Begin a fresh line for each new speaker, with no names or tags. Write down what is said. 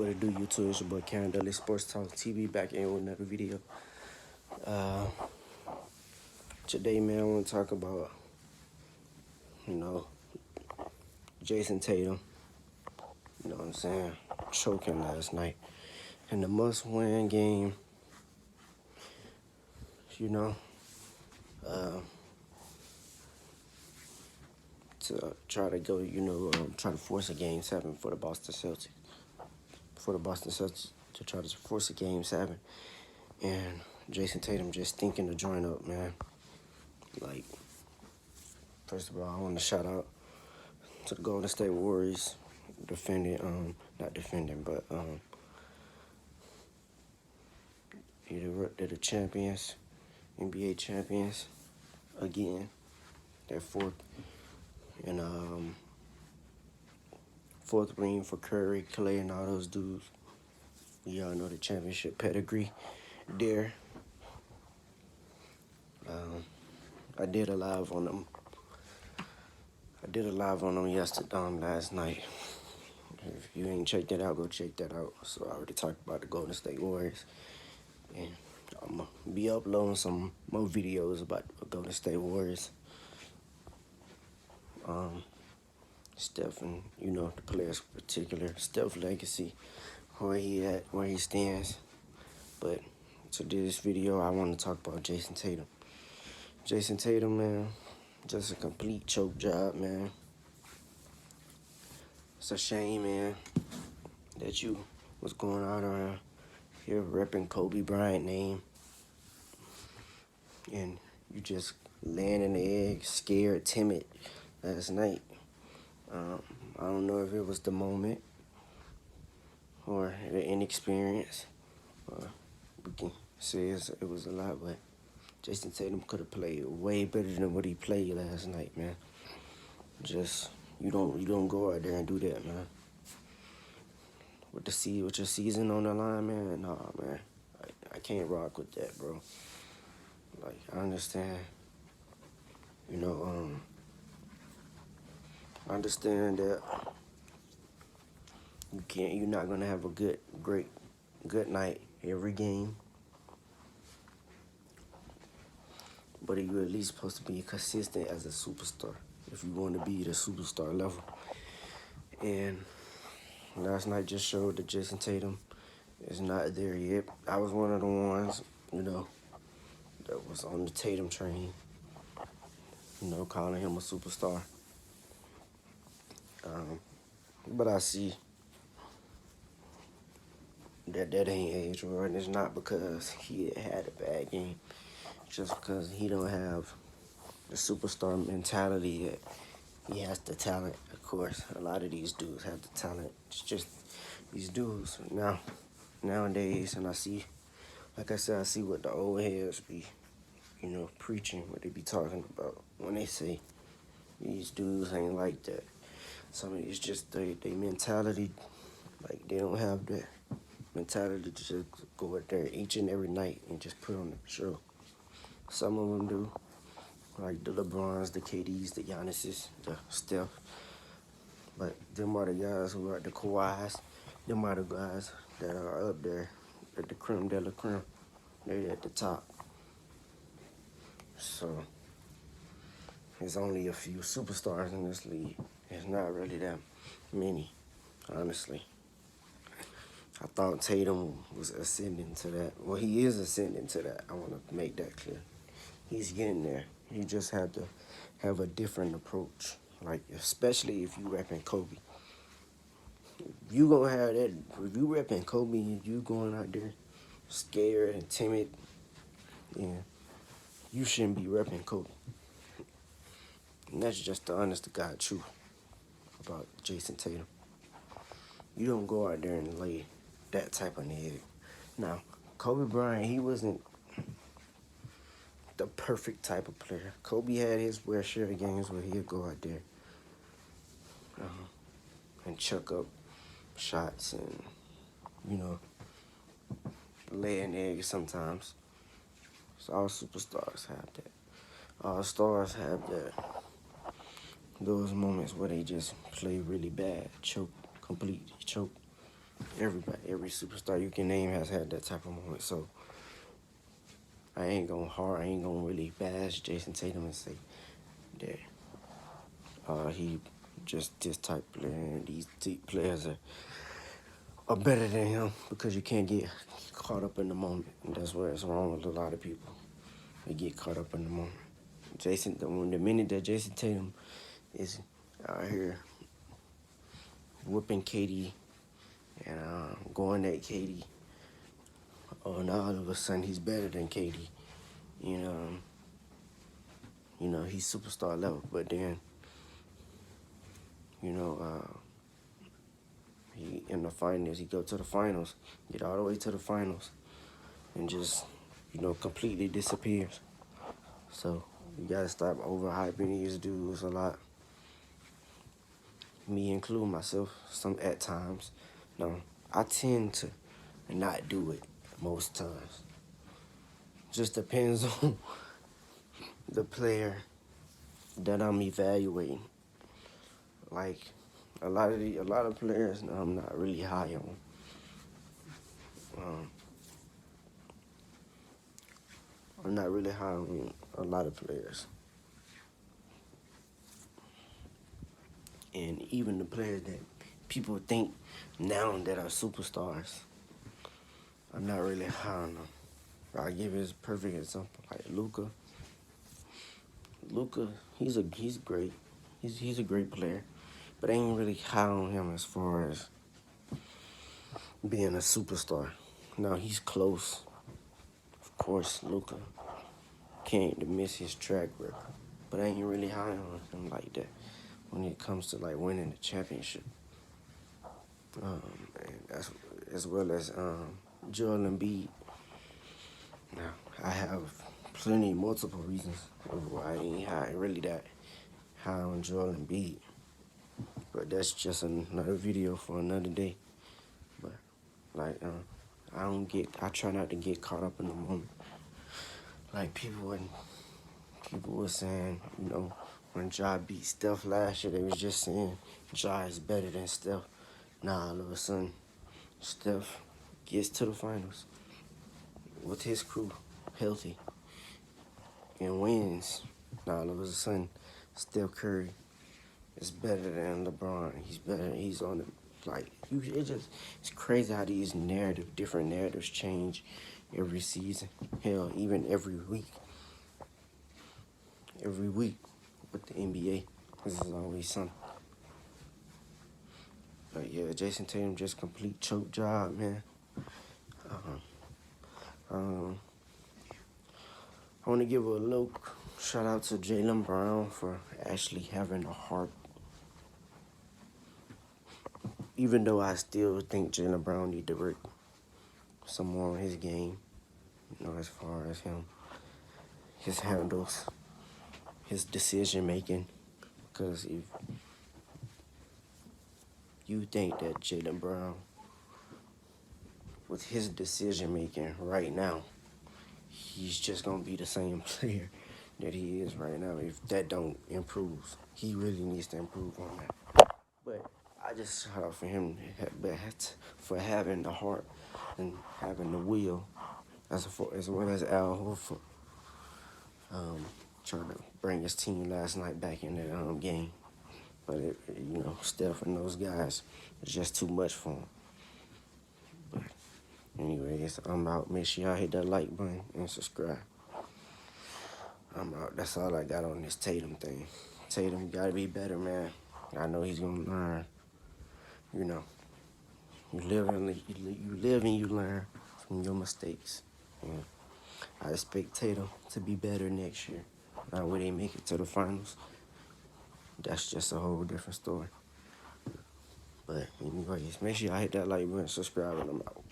What it do, YouTube? It's your boy Karen Dudley, Sports Talk TV, back in with another video. Uh, Today, man, I want to talk about, you know, Jayson Tatum. You know what I'm saying? Choking last night in the must-win game. You know, uh, to try to go, try to force a game 7 for the Boston Celtics. For the Boston Celtics to try to force a game 7, and Jayson Tatum just thinking to join up, man. Like, first of all, I want to shout out to the Golden State Warriors, not defending, but they're the champions, NBA champions again. They're fourth ring for Curry, Clay, and all those dudes. We all know the championship pedigree there. I did a live on them. Yesterday, last night. If you ain't checked that out, go check that out. So I already talked about the Golden State Warriors, and I'm gonna be uploading some more videos about the Golden State Warriors. Steph and the players in particular, Steph's legacy, where he stands. But to do this video, I want to talk about Jayson Tatum. Jayson Tatum, man, just a complete choke job, man. It's a shame, man, that you was going out around here repping Kobe Bryant name, and you just laying in the egg, scared, timid last night. I don't know if it was the moment or the inexperience, or we can say it was a lot, but Jayson Tatum could have played way better than what he played last night, man. Just you don't go out there and do that, man. With your season on the line, man. Nah, man. I can't rock with that, bro. Like, I understand. I understand that you're not gonna have a good night every game. But you're at least supposed to be consistent as a superstar if you want to be the superstar level. And last night just showed that Jayson Tatum is not there yet. I was one of the ones, that was on the Tatum train, calling him a superstar. But I see that ain't age right. And it's not because he had a bad game. Just because he don't have the superstar mentality yet. He has the talent, of course. A lot of these dudes have the talent. It's just these dudes nowadays, and I see what the old heads be, preaching, what they be talking about when they say these dudes ain't like that. Some of it's just their mentality, like they don't have that mentality to just go out there each and every night and just put on the show. Some of them do, like the LeBrons, the KDs, the Giannis's, the Steph. But them are the guys who are the Kawhis. Them are the guys that are up there at the creme de la creme. They're at the top. So there's only a few superstars in this league. There's not really that many, honestly. I thought Tatum was ascending to that. Well, he is ascending to that. I want to make that clear. He's getting there. He just had to have a different approach. Like, especially if you repping Kobe. If you gonna have that, if you repping Kobe and you going out there scared and timid, yeah, you shouldn't be repping Kobe. And that's just the honest to God truth about Jayson Tatum. You don't go out there and lay that type of egg. Now, Kobe Bryant, he wasn't the perfect type of player. Kobe had his fair share of games where he'd go out there and chuck up shots and, lay an egg sometimes. So all superstars have that. All stars have that. Those moments where they just play really bad, completely choke. Everybody, every superstar you can name has had that type of moment. So I ain't gonna really bash Jayson Tatum and say that he just this type of player and these deep players are better than him, because you can't get caught up in the moment. And that's what's wrong with a lot of people. They get caught up in the moment. The minute that Jayson Tatum is out here whooping Katie and going at Katie, oh, now all of a sudden he's better than Katie. You know, he's superstar level. But then, he in the finals, he go to the finals, get all the way to the finals, and just, completely disappears. So you gotta stop overhyping these dudes a lot. Me including myself, at times. No, I tend to not do it most times. Just depends on the player that I'm evaluating. Like a lot of players I'm not really high on. I'm not really high on a lot of players. And even the players that people think now that are superstars, I'm not really high on them. I'll give you a perfect example, like Luka. Luka, he's great. He's a great player, but I ain't really high on him as far as being a superstar. Now he's close. Of course, Luka can't miss his track record, but I ain't really high on him like that when it comes to like winning the championship. And that's as well as Joel Embiid. Now I have multiple reasons why I ain't really that high on Joel Embiid, but that's just another video for another day. But like I try not to get caught up in the moment. Like people were saying, when Ja beat Steph last year, they was just saying Ja is better than Steph. Nah, all of a sudden, Steph gets to the finals with his crew healthy and wins. Now all of a sudden, Steph Curry is better than LeBron. He's better. He's on the it's crazy how these different narratives change every season. Hell, even every week. Every week with the NBA, this is always something. But yeah, Jayson Tatum just complete choke job, man. I want to give a little shout out to Jaylen Brown for actually having a heart. Even though I still think Jaylen Brown need to work some more on his game, as far as his handles, his decision making. Because if you think that Jaylen Brown, with his decision making right now, he's just gonna be the same player that he is right now, if that don't improve, he really needs to improve on that. But I just shout out for him for having the heart and having the will, as well as Al Horford trying to bring his team last night back in the game. But Steph and those guys, it's just too much for him. But anyways, I'm out. Make sure y'all hit that like button and subscribe. I'm out. That's all I got on this Tatum thing. Tatum gotta be better, man. I know he's gonna learn. You live and you learn from your mistakes. And I expect Tatum to be better next year. Now, when they make it to the finals, that's just a whole different story. But anyways, make sure y'all hit that like button, subscribe, and I'm out.